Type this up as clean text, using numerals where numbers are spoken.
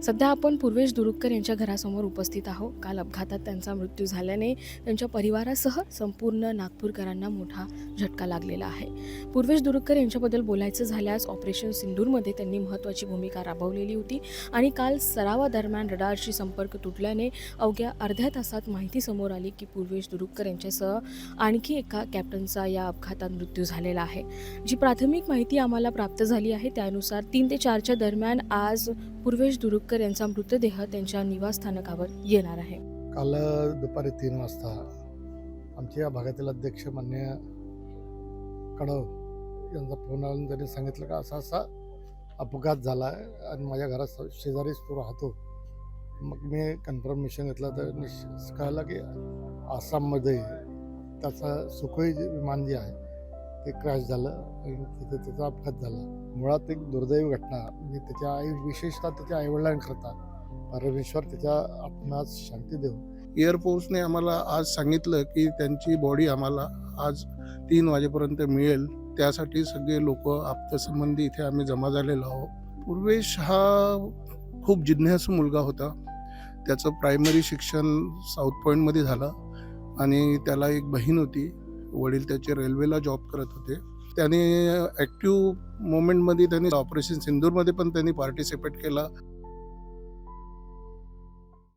सध्या आपण पूर्वेश दुरुक्कर यांच्या घरासमोर उपस्थित आहोत. काल अपघातात त्यांचा मृत्यू झाल्याने त्यांच्या परिवारासह संपूर्ण नागपूरकरांना मोठा झटका लागलेला आहे. पूर्वेश दुरुक्कर यांच्याबद्दल बोलायचं झाल्यास ऑपरेशन सिंदूरमध्ये त्यांनी महत्त्वाची भूमिका राबवलेली होती आणि काल सरावादरम्यान रडारशी संपर्क तुटल्याने अवघ्या अर्ध्या तासात माहिती समोर आली की पूर्वेश दुरुक्कर यांच्यासह आणखी एका कॅप्टनचा या अपघातात मृत्यू झालेला आहे. जी प्राथमिक माहिती आम्हाला प्राप्त झाली आहे त्यानुसार 3 ते 4च्या दरम्यान आज पूर्वेश दुरुक्कर यांचा मृतदेह त्यांच्या निवासस्थानकावर येणार आहे. काल दुपारी 3 वाजता आमच्या या भागातील अध्यक्ष मान्य कडव यांचा फोन आला. त्यांनी सांगितलं का असा असा अपघात झाला आहे आणि माझ्या घरात शेजारीच तो राहतो. मग मी कन्फर्मेशन घेतलं तर कळलं की आसाममध्ये त्याचं सुखोई विमान जे आहे ते क्रॅश झालं आणि तिथे त्याचा अपघात झाला. मुळात एक दुर्दैवी घटना. म्हणजे त्याच्या विशेषतः त्याच्या आईवडिलांकरता परमेश्वर त्याच्या आत्म्यास शांती देव. एअरफोर्सने आम्हाला आज सांगितलं की त्यांची बॉडी आम्हाला आज 3 वाजेपर्यंत मिळेल. त्यासाठी सगळे लोक आप्तसंबंधी इथे आम्ही जमा झालेलो आहोत. पूर्वेश हा खूप जिज्ञासू मुलगा होता. त्याचं प्रायमरी शिक्षण साऊथ पॉईंटमध्ये झालं आणि त्याला एक बहीण होती. वडील त्याचे रेल्वेला जॉब करत होते. त्याने ॲक्टिव्ह मोमेंटमध्ये त्यांनी ऑपरेशन सिंदूरमध्ये पण त्यांनी पार्टिसिपेट केला.